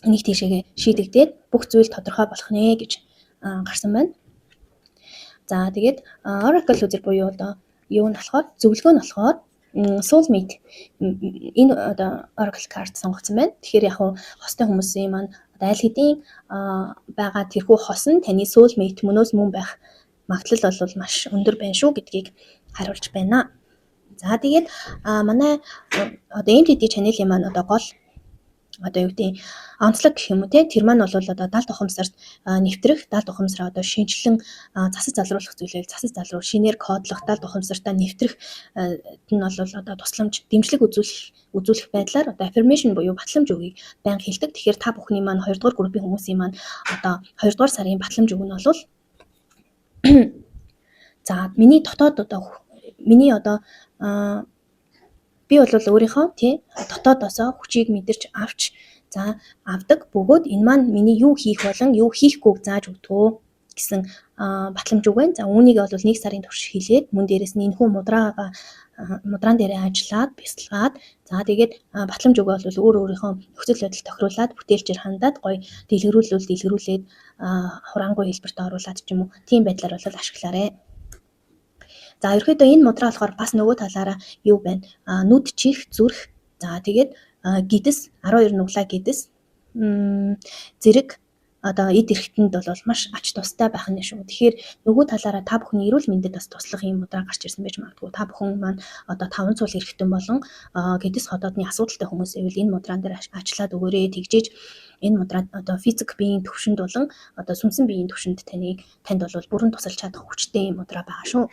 энийг тийшээгээ шийдэгдээд бүх зүйл тодорхой болох нэ гэж гарсан байна. За тэгээд Oracle үзэр буюу одоо юу нь болохоор зөвлөгөө нь болохоор soulmate энэ одоо Oracle card сонгогдсон байна. Тэгэхээр яг хостой хүмүүсийн маань одоо аль хэдийн байгаа тэрхүү хос нь таны soulmate мөнөөс мөн байх магадлал бол маш өндөр байна шүү гэдгийг харуулж байна. За тэгээд манай одоо MTD channel-ийн маань одоо гол одоо юу гэдэг онцлог гэх юм уу те тэр маань бол одоо далд ухамсарт нэвтрэх далд ухамсараа одоо шинжилэн засаж залруулах зүйлээр засаж залруул шинээр кодлох далд ухамсартаа нэвтрэх нь бол одоо тусламж дэмжлэг үзүүлэх байдлаар одоо affirmation буюу батламж үгийг байнга хэлдэг. Тэгэхээр та бүхний маань 2 дугаар группийн хүмүүсийн маань одоо 2 дугаар сарын батламж үг нь бол за миний би бол өөрийнхөө тий дотоодоосоо хүчийг мэдэрч авч За авдаг бөгөөд энэ маань миний юу хийх болон юу хийхгүйг зааж өгдөг гэсэн батламж өгвэн. За үүнийг бол 1 сарын турш хийлээд мөн дээрэс нь энэхүү мудран дээрээ ажиллаад бясалгаад за тэгээд батламж өгөө бол өөр өөрийнхөө нөхцөл байдал тохируулаад бүтээлчээр хандаад гоё дэлгэрүүлээд хураангуй хэлбэрт оруулаад ч юм уу тийм байдлаар бол ашиглаарэ. За ерөөдөө энэ мудраа болохоор бас нөгөө талаараа юу байна? Нүд чих зүрх за тэгээд гидэс 12 нуглаа гидэс зэрэг одоо эд эрхтэнд бол маш ач тустай байх нь шүү. Тэгэхээр нөгөө талаараа та бүхний эрүүл мэндэд бас туслах юм мудраа гарч ирсэн байж магадгүй. Та бүхэн маань одоо 5 цул эрхтэн болон гэдэс ходоодны асуудалтай хүмүүс байвал энэ мудран дээр ажиллаад өгөөрэй. Тэгжээж энэ мудраа одоо физик биеийн төвшөнд болон одоо сүнсэн биеийн төвшөнд танд бол бүрэн тусалж чадах хүчтэй юм мудраа байгаа шүү.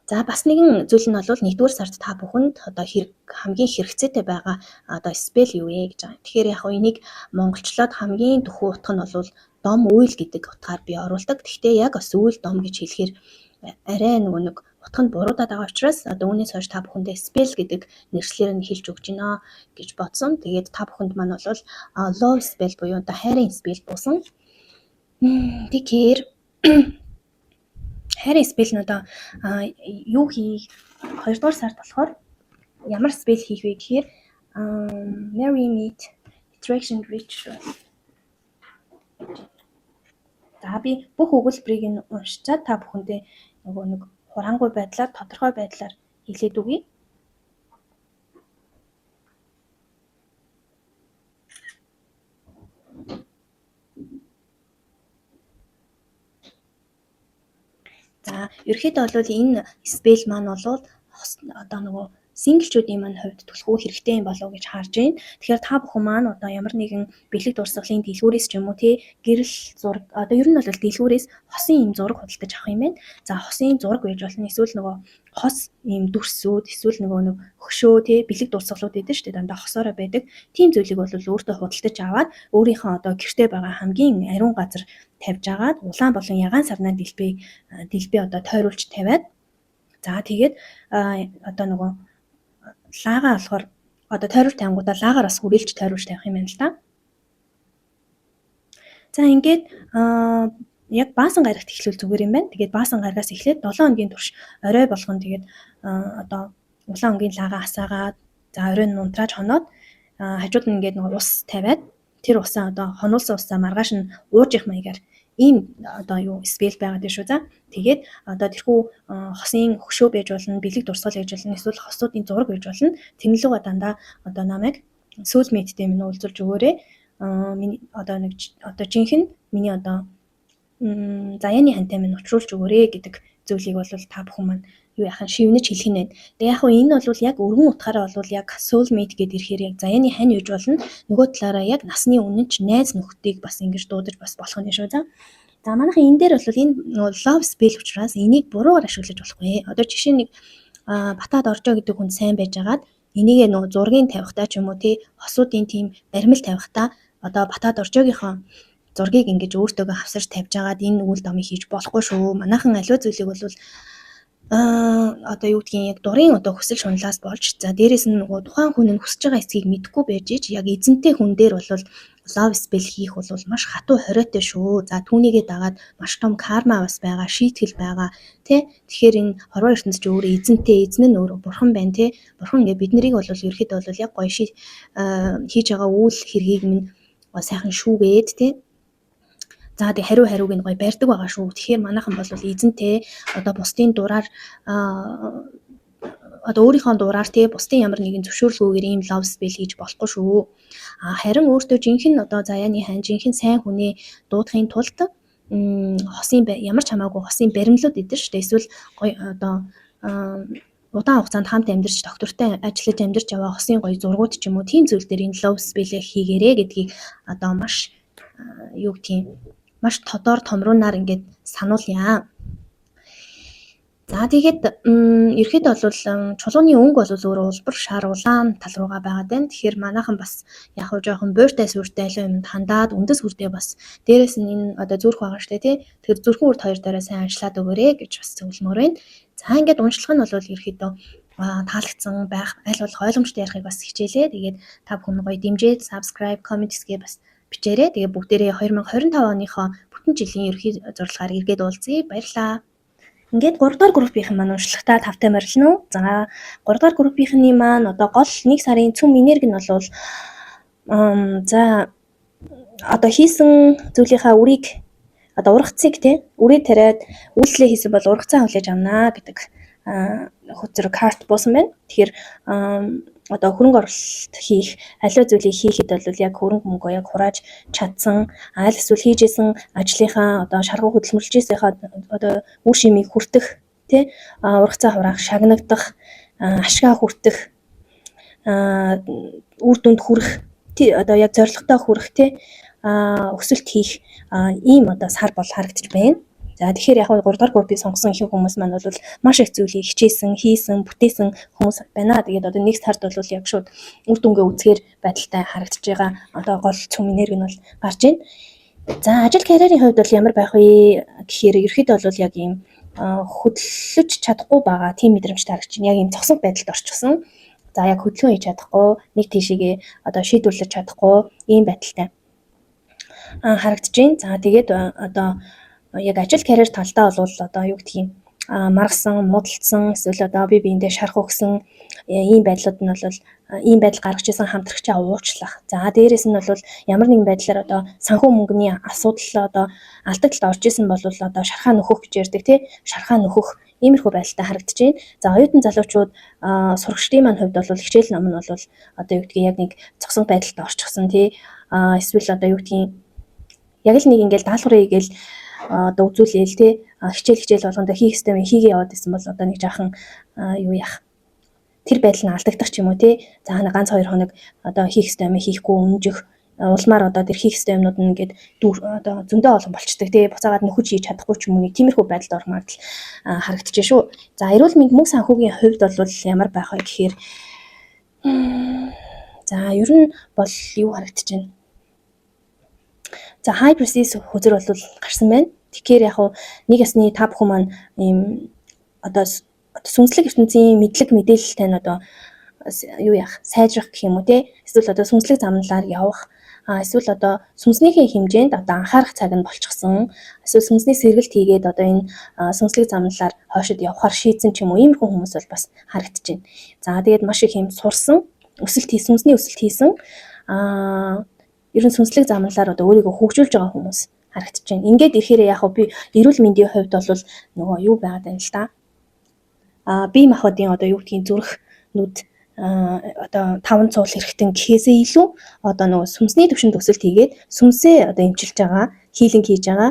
За бас нэгэн зүйл нь бол 1-р сард та бүхэнд одоо хамгийн хэрэгцээтэй байгаа одоо спел юу вэ гэж байгаа. Тэгэхээр яг энийг монголчлоод хамгийн төхөө утга нь бол дом үйл гэдэг утгаар би оруулдаг. Гэхдээ яг бас үйл дом гэж хэлэхээр арай нэг утга нь буруудаад байгаа учраас одоо үүнээс хойш та бүхэндээ спел гэдэг нэршлэр нь хэлж өгч гинэ гэж бодсон. Тэгээд та бүхэнд маань бол love spell буюу одоо хайрын спел буусан. Тэгэхээр хайрын спел нь одоо юу хийх 2-р сард болохоор ямар спел хийх вэ гэхээр Marry Meet Attraction Ritual. За би бүх өгүүлбэрийг нь уншичаад та бүхэндээ нөгөө нэг хураангуй байдлаар тодорхой байдлаар хэлээд өгье. За ерөөхдөө бол энэ спел маань бол одоо нөгөө синглчүүдийн маань хувьд түлхүү хэрэгтэй юм болов уу гэж харж байна. Тэгэхээр та бүхэн маань одоо ямар нэгэн бэлэг дурсгалын дэлгүүрээс ч юм уу гэрэл зураг одоо ер нь бол дэлгүүрээс хосын юм зураг худалдаж авах юм байна. За хосын зураг байж болно эсвэл нөгөө хос юм дүрсүүд эсвэл нөгөө нэг хөшөө бэлэг дурсгалууд байдаг шүү дээ. Дандаа хосоороо байдаг. Тийм зүйлийг бол өөртөө худалдаж аваад өөрийнхөө одоо гэртээ байгаа хамгийн ариун газар тавьж агаад улаан болон ягаан сарнаа дэлбээ одоо тойруулж тавиад за тэгээд одоо нөгөө лагаа болохоор одоо тойруулж тавингуудаа лагаар бас хүрээлж тойруулж тавих юм байна л да. За ингээд яг баасан гарагт эхлүүл зүгээр юм байна. Тэгээд баасан гарагаас эхлээд 7 хоногийн турш орой болгон тэгээд одоо улаан өнгийн лагаа асаагаад за оройн нунтрааж хоноод хажууд нь ингээд нэг ус тавиад тэр усаа одоо хонуулсан усаа маргааш нь ууж их маягаар ийм одоо юу спел байгаад байна шүү. За тэгээд одоо тэрхүү хосын хөшөө байж болно, бэлэг дурсгал байж болно, эсвэл хосуудын зураг байж болно. Тэнэлүүгээ дандаа одоо намайг soulmate-тэй минь уулзуулж өгөөрэй. Миний одоо жинхэнэ миний одоо заяаны хантай минь учруулж өгөөрэй гэдэг зүйлийг бол та бүхэн маань юу яхан шивнэж хэлэх нь байна. Тэгээ яг энэ бол яг өргөн утгаараа бол яг soulmate гэдэг ирэхээр яг заяаны хань үж болно. Нөгөө талаараа яг насны үнэнч найз нөхдийг бас ингэж дуудаж бас болох нь шүү. За манайхан энэ дээр бол энэ love spell учраас энийг буруугаар ашиглаж болохгүй. Одоо жишээ нэг Батаад Оржоо гэдэг хүн сайн байжгаад энийгээ нөгөө зургийг тавихтаа ч юм уу хосуудын тийм баримл тавихтаа одоо Батаад Оржоогийнхоо зургийг ингэж өөртөөгөө хавсарч тавьж агаад энэ үйл домыг хийж болохгүй шүү. Манайхан аливаа зүйлийг бол одоо юу гэдгийг яг дурын одоо хүсэл шуналаас болж за дээрэс нь нөгөө тухайн хүн нь хүсэж байгаа эсхийг мэдэхгүй байж ич яг эзэнтэй хүн дээр бол love spell хийх бол маш хатуу хориотой шүү. За түүнийгээ дагаад маш том карма бас байгаа, шийтгэл байгаа тэгэхээр энэ хорвоо ертөнцийн ч өөрөө эзэнтэй, эзэн нь өөрөө бурхан байна бурхан ингээ бид нарыг бол ерөөхдөө бол яг гоё хийж байгаа үйл хэргийг минь сайхан шүүгээд за тэг хариуг нь гоё барьдаг байгаа шүү. Тэгэхээр манайхан бол эзэнтэй одоо бусдын дураар одоо өөрийнхөө дураар бусдын ямар нэгэн зөвшөөрлгүйгээр ийм love spell хийж болохгүй шүү. Харин өөртөө жинхэнэ одоо заяаны хань жинхэнэ сайн хүнээ дуудахын тулд хосын ямар ч хамаагүй хосын баримлууд идэв шүү дээ. Эсвэл гоё одоо удаан хугацаанд хамт амьдарч доктортой ажиллаж амьдарч яваа хосын гоё зургууд ч юм уу тийм зүйл дээр энэ love spell хийгээрэй гэдгийг одоо маш юу гэдгийг маш тодор томруунаар ингээд сануулъя. За тэгээд ерөөхдөө бол чулууны өнгө бол өөрөө улбар шар улаан тал руугаа байгаад байна. Тэгэхээр манайхан бас яг хөө жоохон буйртай сүртэй юмд хандаад үндэс хүрдээ бас дээрэс нь энэ одоо зүрх байгаа штэ Тэгэхээр зүрхэн үрд хоёр дээрээ сайн ажиллаад өгөөрэй гэж бас зөвлөмөр байна. За ингээд уншлах нь бол ерөөхдөө таалагдсан байх аль болох ойлгомжтой ярихыг бас хичээлээ. Тэгээд та бүхэн гоё дэмжиж, subscribe, comment гэсгээ бас бичээрэй. Тэгээд бүгдээрээ 2025 оныхоо бүтэн жилийн ерөнхий зурлагаар эргээд уулзъя. Баярлалаа. Ингээд 3 дугаар группийн маань уншлагатаа тавтай морилно. За 3 дугаар группийн маань одоо гол 1 сарын цөм энерги нь бол за одоо хийсэн зүйлийнхаа үрийг одоо ургацыг үрээ тариад үйлслээ хийсэн бол ургацаа хүлээж авнаа гэдэг хөтөр карт буусан байна. Тэгэхээр одоо хөрөнгө оруулалт хийх аливаа зүйлийг хийхэд бол яг хөрөнгө мөнгөө яг хурааж чадсан аль эсвэл хийжсэн ажлынхаа одоо шаргуу хөдөлмөрлөжсөйхөө одоо үр шимийг хүртэх ургацаа хураах, шагнагдах, ашгаа хүртэх, үр дүнд хүрэх одоо яг зорилготой хүрэх өсөлт хийх ийм одоо сар бол харагдаж байна. За тэгэхээр яг 3 дугаар группийг сонгосон их хүмүүс маань бол маш их зүйлийг хичээсэн, хийсэн, бүтээсэн хүмүүс байна. Тэгээд одоо 1 сард бол яг шууд үр дүнгээ үзэхээр байдалтай харагдаж байгаа. Одоо гол цөм энерги нь бол гарч байна. За ажил карьерийн хувьд бол ямар байх вэ гэхээр ерөөхдөө бол яг ийм хөдлөж чадахгүй байгаа тийм мэдрэмжтэй харагдаж байна. Яг ийм зогсох байдалд орчихсон. За яг хөдөлгөөн хийж чадахгүй, нэг тийшээгээ одоо шийдвэрлэж чадахгүй ийм байдалтай харагдаж байна. За тэгээд одоо яг ажил карьер талдаа бол одоо юу гэдгийг маргасан, муудалцсан, эсвэл одоо бие биендээ шарх өгсөн ийм байдлууд нь бол ийм байдал гаргаж исэн хамтрагчаа уучлах. За дээрээс нь бол ямар нэгэн байдлаар одоо санхүү мөнгөний асуудал одоо алдагдлалд орж исэн бол одоо шархаа нөхөх гэж ярьдаг шархаа нөхөх иймэрхүү байдалтай харагдаж байна. За оюутан залуучууд сурагчдын маань хувьд бол хичээл ном нь бол одоо юу гэдгийг яг нэг зогсон байдалд орчихсон эсвэл одоо юу гэдгийг яг л нэг ингээл даалгавраа хийгээл одоо үзүүлээл хичээл болгондоо хийх систем хийгээ яваад байсан бол одоо нэг жаахан юу яах тэр байдал нь алдагдах ч юм уу за ганц 2 хоног одоо хийх систем хийхгүй өнжих улмаар одоо тэр хийх системнууд нь ингээд одоо зөндөө олон болчдөг буцаагаад нөхөж хийж чадахгүй ч юм уу нэг тиймэрхүү байдалд ормаар л харагдаж байна шүү. За эрүүл мэнд мөнгө санхүүгийн хувьд бол ямар байх вэ гэхээр за ер нь бол юу харагдаж байна. За high prestige хөзөр бол гарсан байна. Тэгэхээр яг нэг ясны та бүхэн маань ийм одоо сүнслэг ертөнцийн мэдлэг мэдээлэлтэй нь одоо юу яах сайжрах гэх юм уу эсвэл одоо сүнслэг замналаар явах эсвэл одоо сүнснийхээ хэмжээнд одоо анхаарах цаг нь болчихсон эсвэл сүнсний сэргэлт хийгээд одоо энэ сүнслэг замналаар хойшод явахаар шийдсэн ч юм уу иймэрхүү хүмүүс бол бас харагдаж байна. За тэгээд маш их юм сурсан сүнсний өсөлт хийсэн ер нь сүнслэг замналаар одоо өөрийгөө хөгжүүлж байгаа хүмүүс харагдаж байна. Ингээд ирэхээр яг би эрүүл мэндийн хувьд бол нөгөө юу байгаад байна л да. Бие махбодын одоо юу гэдгийг зүрх нүд одоо 5 цуул хэрэгтэн гэхээсээ илүү одоо нөгөө сүнсний төвшөнд өсөлт хийгээд сүнсээ одоо эмчилж байгаа, хилинг хийж байгаа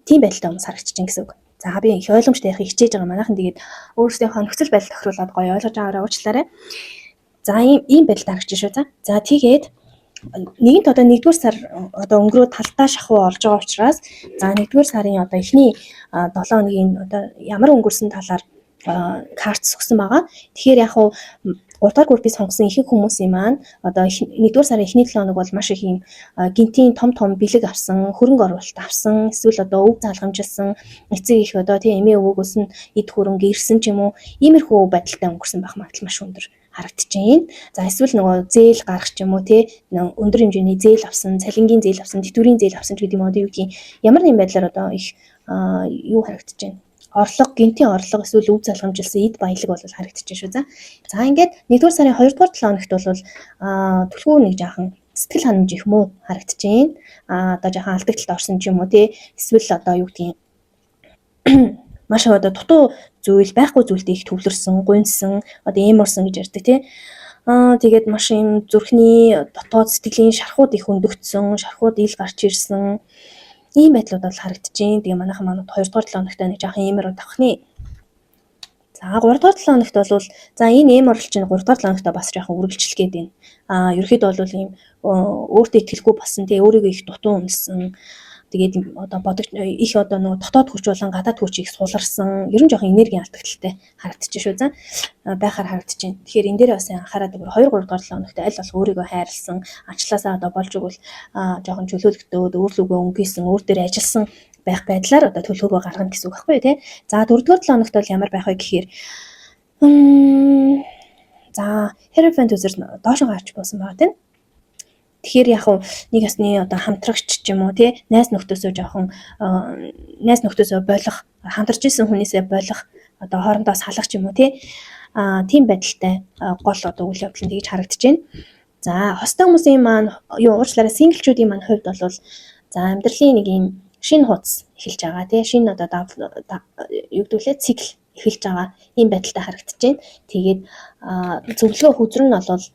тийм байдалтай хүмүүс харагдаж байна гэсэн үг. За би их ойлгомжтой яхих хичээж байгаа манайхан тэгээд өөрсдийнхөө нөхцөл байдал тохируулаад гоё ойлгож байгаараа уучлаарай. За ийм байдал харагдаж шүү. За тэгээд нэгэнт одоо 1-р сар одоо өнгөрөө талдаа шахуу олж байгаа учраас за 1-р сарын одоо эхний 7 хоногийн одоо ямар өнгөрсөн талаар карт өгсөн байгаа. Тэгэхээр яг 3 дахь группийг сонгосон ихэнх хүмүүсийн маань одоо 1-р сарын эхний 7 хоног бол маш их юм гинтийн том бэлэг авсан, хөрөнгө оруулалт авсан, эсвэл одоо өв залгамжилсан, эцэг их одоо эмээ өвөөгөөс нь эд хөрөнгө ирсэн ч юм уу, иймэрхүү байдалтай өнгөрсөн байх магадлал маш өндөр харагдаж байна. За эсвэл нөгөө зээл гарах ч юм уу өндөр хэмжээний зээл авсан, цалингийн зээл авсан, тэтгэврийн зээл авсан ч гэдэг юм уу юу гэдгийг ямар нэгэн байдлаар одоо их юу харагдаж байна. Орлого, гинтийн орлого эсвэл өв залгамжилсан эд баялаг бол харагдаж байна шүү. За ингээд 1-р сарын 2 дугаар 7 хоногт бол түлхүү нэг жаахан сэтгэл ханамж их муу харагдаж байна. Одоо жаахан алдагдлалд орсон ч юм уу эсвэл одоо юу гэдгийг маш одоо дутуу зүйл байхгүй зүйлтэй их төвлөрсөн, гуйнсан, одоо эморсон гэж ярьдаг тэгээд маш юм зүрхний дотоод сэтгэлийн шархууд их өндөгдсөн, шархууд ил гарч ирсэн ийм байдлууд бол харагдаж байна. Тэгээ манайхан 2 дугаар 7 хоногт нэг жаахан эмэр тавхны. За 3 дугаар 7 хоногт бол за энэ эм орлол чинь 3 дугаар 7 хоногт бас жаахан үргэлжилгээд байна. Ерөөхдөө бол ийм өөртөө итгэлгүй болсон өөрийгөө их дутуу үнэлсэн. Тэгээд одоо бодож их одоо нөгөө дотоод хүч болон гадаад хүчийг суларсан. Ер нь жоохон энергийн алдагдaltaй харагдаж шүү. За байхаар харагдаж байна. Тэгэхээр энэ дээр бас анхаарал өгөр 2 3 дугаар 7 хоногт аль болох өөрийгөө хайрлсан, ажлаасаа одоо болж игэл жоохон чөлөөлөгдөөд өөрлөгөө өнгөйсөн, өөр дээр ажилласан байх байдлаар одоо төлөвлөгөө гаргана гэсэн үг байхгүй тий. За 4 дугаар 7 хоногт бол ямар байх вэ гэхээр За Hierophant үзэр доош гарч буусан байгаа тийм. Тэгэхээр яг нэг ясны одоо хамтрагч ч юм уу тий найз нөхдөөсөө жоохон найз нөхдөөсөө болох хамтарч исэн хүнээсээ болох одоо хоорондоо салах ч юм уу тий тийм байдалтай гол одоо үйл явдал нь тэгж харагдаж байна. За хостой хүмүүсийн маань юу уучлаарай синглчүүдийн маань хувьд бол за амьдралын нэг юм шинэ хуудас эхэлж байгаа тий шинэ одоо юу гэдүүлээ цикл эхэлж байгаа ийм байдалтай харагдаж байна. Тэгээд зөвлөгөө хүзрэн нь бол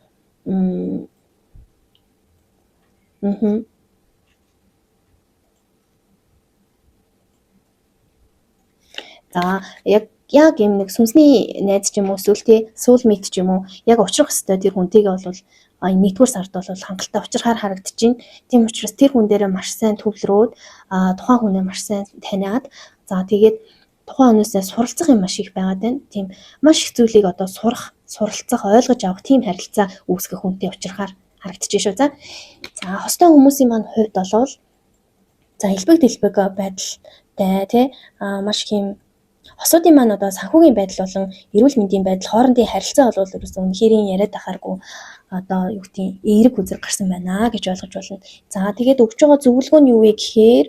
За яг юм нэг сүнсний найз ч юм уу эсвэл тий soulmate ч юм уу яг учрах хэвээр тэр хүнтэйгээ бол нэгдүгээр сард бол хангалттай учрахаар харагдаж байна. Тийм учраас тэр хүн дээрээ маш сайн төвлөрөөд тухайн хүнээ маш сайн таниад за тэгээд тухайн хүнээсээ суралцах юм маш их байгаад байна. Тийм маш их зүйлийг одоо суралцах, ойлгож авах тийм харилцаа үүсгэх хүнтэй учрахаар харагдаж шүү. За хостой хүмүүсийн маань хувьд бол за элбэг дэлбэг байдалтай тий маш их юм хосуудын маань одоо санхүүгийн байдал болон эрүүл мэндийн байдал хоорондын харилцаа бол ерөөсөө үнэхэрийн яриад ахааргүй одоо юу гэдгийг эерэг үзэр гарсан байна гэж ойлгож байна. За тэгээд өгж байгаа зөвлөгөө нь юу вэ гэхээр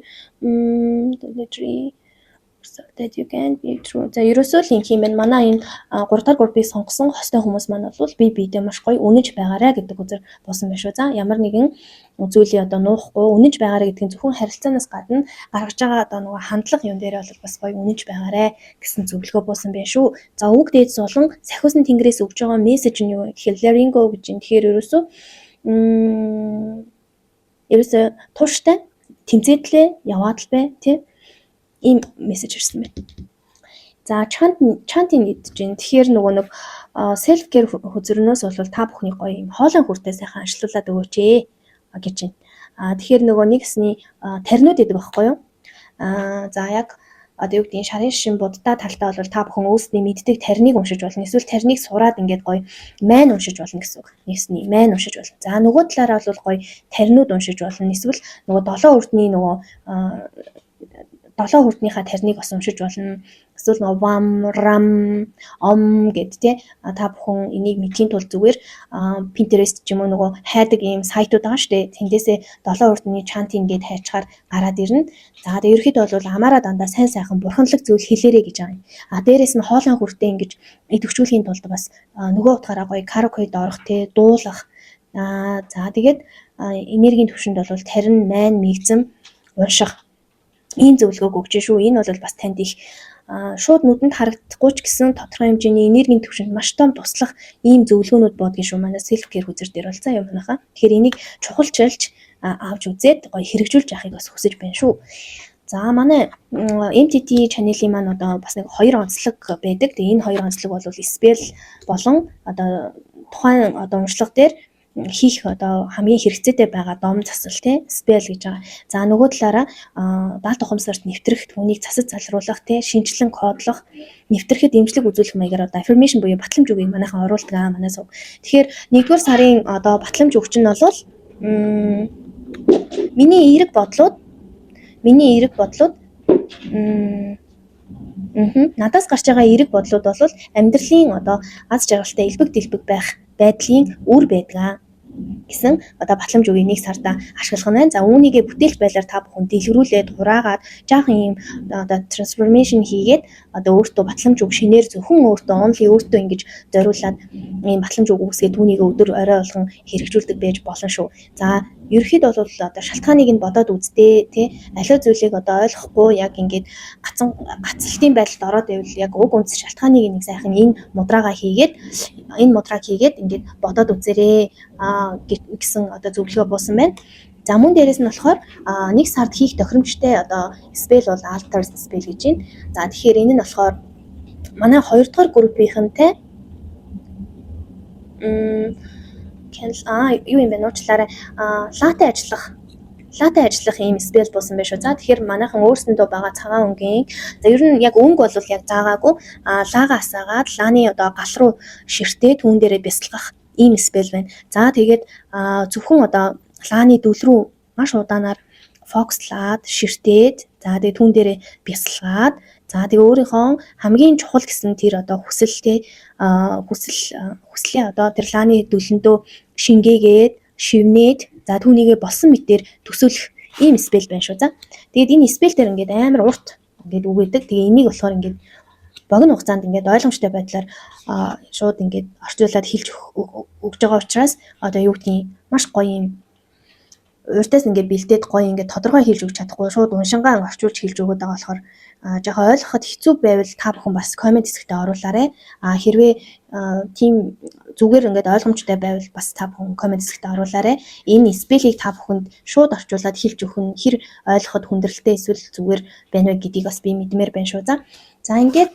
that you can be true. За ерөөсөө л юм байна. Манай энэ 3 дахь группыг сонгосон хостой хүмүүс маань бол бие биедээ маш гоё үнэж байгаарэ гэдэг үзэр буусан байна шүү. За ямар нэгэн зүйлийг одоо нуухгүй үнэж байгаарэ гэдэг нь зөвхөн харилцаанаас гадна гаргаж байгаа одоо нөгөө хандлага юм дээр бол бас гоё үнэж байгаарэ гэсэн зөвлөгөө буусан байна шүү. За үг дээдс болон сахиусны тэнгэрээс өгж байгаа мессеж нь юу гэхээр letting go гэж юм. Тэгэхээр ерөөсөө тууштай тэмцээдлээ яваад л бай тий ийм мессеж ирсэн байна. За chanting гэдэг чинь тэгэхээр нөгөө нэг self care хөзөрнөөс бол та бүхний гоё юм хоолой хүртээ сайхан ажилуулад өгөөч гэж байна. Тэгэхээр нөгөө нэгсний таринууд гэдэг байхгүй юу? За яг одоо юу гэдгийг шарын шин буддаа талтай бол та бүхэн өөрсдийн мэддэг тариныг уншиж болно. Эсвэл тариныг сураад ингээд гоё майн уншиж болно гэсэн үг. Нэгсний майн уншиж болно. За нөгөө талаараа бол гоё таринууд уншиж болно. Эсвэл нөгөө 7 хүртний нөгөө 7 хүртнийхаа тариныг бас уншиж болно. Эсвэл нөгөө вам рам ом гэд тий та бүхэн энийг мэдхийн тулд зүгээр Pinterest ч юм уу нөгөө хайдаг ийм сайтууд байгаа шүү дээ. Тэндээсээ 7 хүртний chanting гэд хайчаар гараад ирнэ. За тэгээд ерөөхдөө бол амаараа дандаа сайн сайхан бурханлаг зүйл хэлээрэй гэж байгаа юм. Дээрээс нь хоолой хүртээ ингэж идэвхжүүлэхийн тулд бас нөгөө утгаараа гоё karaoke-д орох тий дуулах. За тэгээд энергийн түвшинд бол тарин майн мэгзэм унших ийм зөвлөгөөг өгч шүү. Энэ бол бас танд их шууд нүдэнд харагдахгүй ч гэсэн тодорхой хэмжээний энергийн түвшинд маш том туслах ийм зөвлөгөөнүүд бодгийн шүү. Манай self care хүзэр дээр бол заа юм манайхаа. Тэгэхээр энийг чухалчилж авч үзээд гоё хэрэгжүүлж яахыг бас хүсэж байна шүү. За манай MTT channel-ийн маань одоо бас нэг 2 онцлог байдаг. Тэгээ энэ 2 онцлог бол spell болон одоо тухайн одоо уншлага дээр хийх одоо хамгийн хэрэгцээтэй байгаа дом засал тий spell гэж байгаа. За нөгөө талаараа даалт ухамсарт нэвтрэх, түүнийг засаж залруулах тий шинжилэн кодлох, нэвтрэхэд дэмжлэг үзүүлэх маягаар одоо affirmation буюу батламж үгийг манайхан оруулдаг манай суу. Тэгэхээр 1-р сарын одоо батламж өгч нь бол миний эерэг бодлууд надаас гарч байгаа эерэг бодлууд бол амьдралын одоо аз жаргалтай элбэг дэлбэг байх байдлын үр байдаг гэсэн одоо батламж үгийг 1 сарда ашиглах нь. За үүнийгээ бүтээлч байдлаар та бүхэн дэлгэрүүлээд хураагаад жаахан юм одоо трансформашн хийгээд одоо өөртөө батламж үг шинээр зөвхөн өөртөө онли өөртөө ингэж зориулаад ийм батламж үг үүсгээд түүнийг өдөр орой болгон хэрэгжүүлдэг байж болно шүү. За ерөөхдөө бол одоо шалтгааныг нь бодоод үздээ тий аливаа зүйлийг одоо ойлгохгүй яг ингээд гацалтын байдалд ороод байвал яг уг үндэс шалтгааныг нэг сайхан энэ мудраг хийгээд ингээд бодоод үзээрэй гэсэн одоо зөвлөгөө буусан байна. За мөн дээрээс нь болохоор 1 сард хийх тохиромжтой одоо spell бол altar spell гэж байна. За тэгэхээр энэ нь болохоор манай 2 дугаар группийнхэнтэй юу юм бэ нууцлаараа латай ажиллах ийм spell буусан байх шүү. За тэгэхээр манайхан өөрсөндөө байгаа цагаан өнгийн за ер нь яг өнгө бол яг заагаагүй лаага асаагаад лааны одоо гал руу ширтээ түүн дээрээ бясалгах ийм spell байна. За тэгээд зөвхөн одоо лааны дүл рүү маш удаанаар фокуслаад ширтээд за тэгээд түүн дээрээ бясалгаад За тэгээ өөрийнхөө хамгийн чухал гэсэн тэр одоо хүслийн одоо тэр лааны дүлэндөө шингээгээд шивнээд за түүнийгээ болсон мэтээр төсөөлөх ийм спел байна шүү. За тэгээд энэ спел дээр ингээд амар урт ингээд үгээдэг. Тэгээ энийг болохоор ингээд богино хугацаанд ингээд ойлгомжтой байдлаар шууд ингээд орчуулад хэлж өгж байгаа учраас одоо юу гэдгийг маш гоё юм урьдаас ингээд бэлдээд гоё ингээд тодорхой хэлж өгч чадахгүй шууд уншингаан орчуулж хэлж өгöd байгаа болохоор жоохон ойлгоход хэцүү байвал та бүхэн бас комент хэсэгтээ оруулаарай. Хэрвээ тийм зүгээр ингээд ойлгомжтой байвал бас та бүхэн комент хэсэгтээ оруулаарай. Энэ спелийг та бүхэнд шууд орчуулад хэлж өгөх нь хэр ойлгоход хүндрэлтэй эсвэл зүгээр байна вэ гэдгийг бас би мэдмээр байна шүү. За ингээд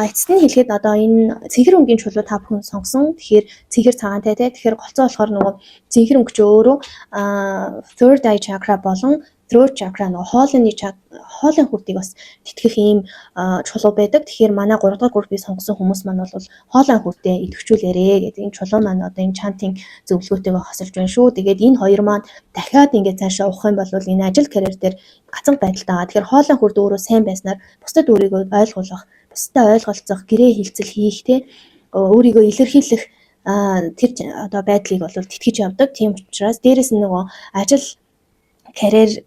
эцэст нь хэлэхэд одоо энэ цэнхэр өнгийн чулуу та бүхэн сонгосон. Тэгэхээр цэнхэр цагаантай те. Тэгэхээр голцоо болохоор нөгөө цэнхэр өнгөч өөрөө third eye chakra болон throat chakra нөгөө хоолын хүрдийг бас тэтгэх ийм чулуу байдаг. Тэгэхээр манай 3 дахь группийг сонгосон хүмүүс маань бол хоолын хүрдээ идэвхжүүлээрэ гэдэг энэ чулуу маань одоо энэ чантын зөвлөгөөтэйгээ хосолж байна шүү. Тэгээд энэ хоёр маань дахиад ингээд цаашаа явах юм бол энэ ажил карьер дээр гацанг байдалтай байгаа. Тэгэхээр хоолын хүрд өөрөө сайн байснаар бусдад өөрийгөө ойлгуулах, бусдад ойлголцох, гэрээ хилцэл хийх те өөрийгөө илэрхийлэх тэр одоо байдлыг бол тэтгэж явдаг. Тийм учраас дээрэс нь нөгөө ажил карьерийн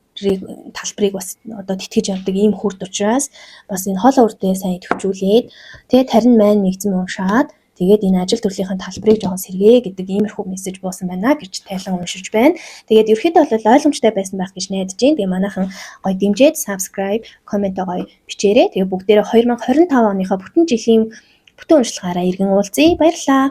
талбарыг бас одоо тэтгэж явдаг ийм хүрд учраас бас энэ хоолой үрдээ сайн идэвхжүүлээд тэгээ тарин маань мэгзэн уншаад тэгээд энэ ажил төрлийнхэн талбарыг жоохон сэргээ гэдэг иймэрхүү мессеж буусан байна гэж тайлан уншиж байна. Тэгээд ерөөхдөө бол ойлгомжтой байсан байх гэж найдаж байна. Тэгээ манайхан гоё дэмжиж subscribe, comment гоё бичээрэй. Тэгээ бүгдээрээ 2025 оныхоо бүтэн жилийн бүтэн уншлагаараа иргэн уулзъя. Баярлалаа.